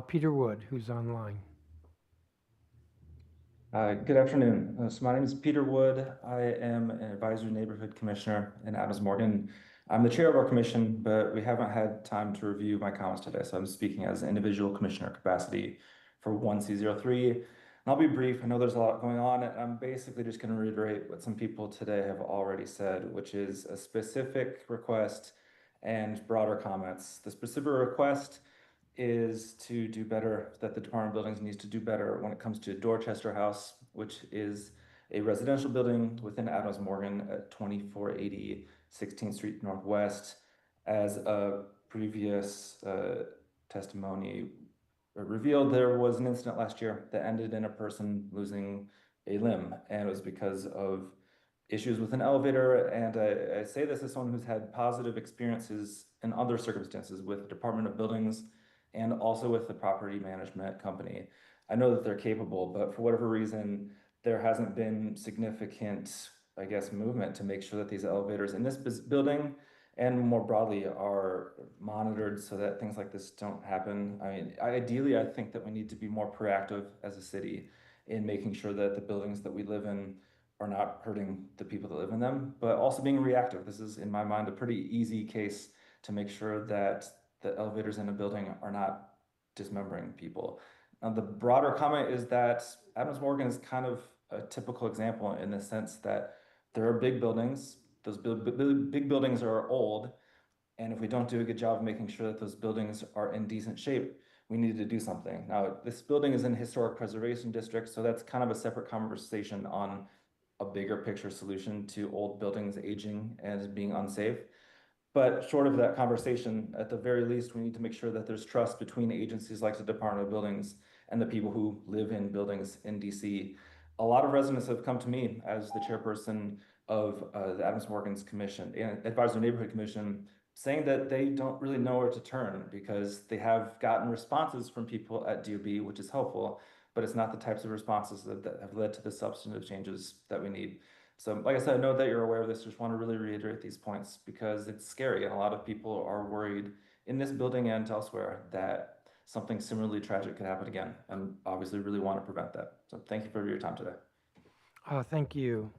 Peter Wood, who's online. Good afternoon. So my name is Peter Wood. I am an advisory neighborhood commissioner in Adams Morgan. I'm the chair of our commission, but we haven't had time to review my comments today. So I'm speaking as an individual commissioner capacity for 1C03. And I'll be brief. I know there's a lot going on, and I'm basically just going to reiterate what some people today have already said, which is a specific request and broader comments. The specific request is to do better, that the Department of Buildings needs to do better when it comes to Dorchester House, which is a residential building within Adams Morgan at 2480 16th Street Northwest. As a previous testimony revealed, there was an incident last year that ended in a person losing a limb, and it was because of issues with an elevator. And I say this as someone who's had positive experiences in other circumstances with the Department of Buildings and also with the property management company. I know that they're capable, but for whatever reason, there hasn't been significant, I guess, movement to make sure that these elevators in this building and more broadly are monitored so that things like this don't happen. I mean, ideally, I think that we need to be more proactive as a city in making sure that the buildings that we live in are not hurting the people that live in them, but also being reactive. This is, in my mind, a pretty easy case to make sure that the elevators in a building are not dismembering people. Now, the broader comment is that Adams Morgan is kind of a typical example in the sense that there are big buildings. Those big buildings are old, and if we don't do a good job of making sure that those buildings are in decent shape, we need to do something. Now, this building is in historic preservation district, so that's kind of a separate conversation on a bigger picture solution to old buildings aging and being unsafe. But short of that conversation, at the very least, we need to make sure that there's trust between agencies like the Department of Buildings and the people who live in buildings in DC. A lot of residents have come to me as the chairperson of the Adams Morgan's Commission and Advisory Neighborhood Commission, saying that they don't really know where to turn because they have gotten responses from people at DOB, which is helpful, but it's not the types of responses that have led to the substantive changes that we need. So, like I said, I know that you're aware of this. Just want to really reiterate these points because it's scary, and a lot of people are worried in this building and elsewhere that something similarly tragic could happen again, and obviously really want to prevent that. So, thank you for your time today. Thank you.